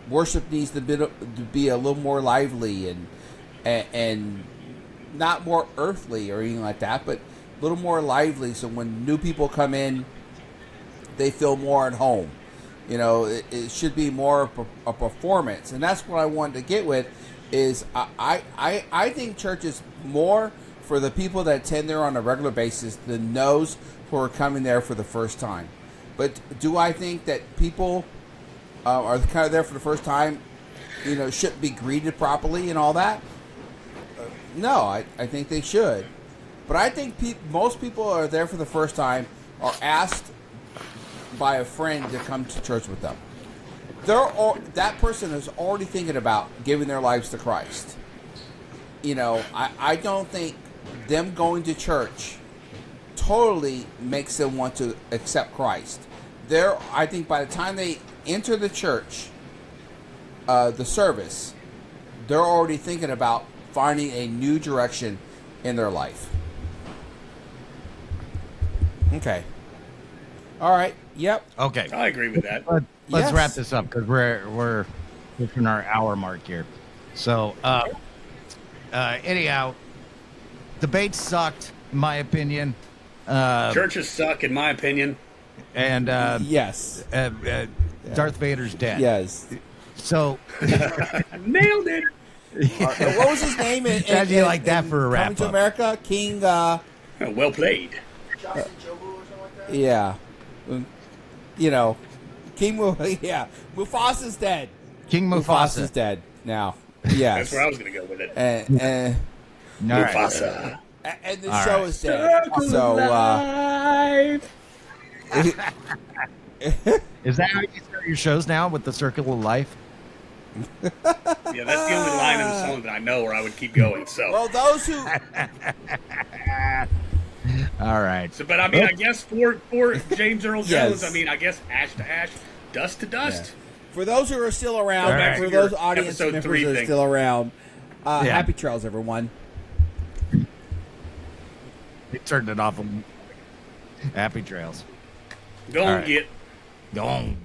worship needs to be a little more lively and not more earthly or anything like that, but a little more lively. So when new people come in, they feel more at home. It should be more of a performance, and that's what I wanted to get with. Is I think church is more for the people that attend there on a regular basis than those who are coming there for the first time. But do I think that people are kind of there for the first time, shouldn't be greeted properly and all that? No, I think they should. But I think most people are there for the first time are asked by a friend to come to church with them. That person is already thinking about giving their lives to Christ. I don't think them going to church totally makes them want to accept Christ. I think by the time they enter the church, the service, they're already thinking about finding a new direction in their life. Okay. All right. Yep. Okay. I agree with that. Let's wrap this up because we're hitting our hour mark here. So, anyhow, debates sucked, in my opinion. Churches suck, in my opinion. And yes, Darth Vader's dead. Yes. So nailed it. What was his name? How'd you like that for a wrap Coming to America, King. Well played. Yeah. King Mufasa's dead. King Mufasa's dead now. Yes. That's where I was going to go with with it. And All right. Mufasa. and the All show right. is dead. So Is that how you start your shows now, with the circle of life? Yeah, that's the only line in the song that I know where I would keep going. So, well, those who All right. so but I mean, I guess for James Earl Jones, Yes. I mean, I guess ash to ash, dust to dust. for those who are still around, All right. for those audience Episode members 3 that are thing. still around, Yeah. happy trails, everyone. They turned it off. Happy trails. Don't All right. get Don't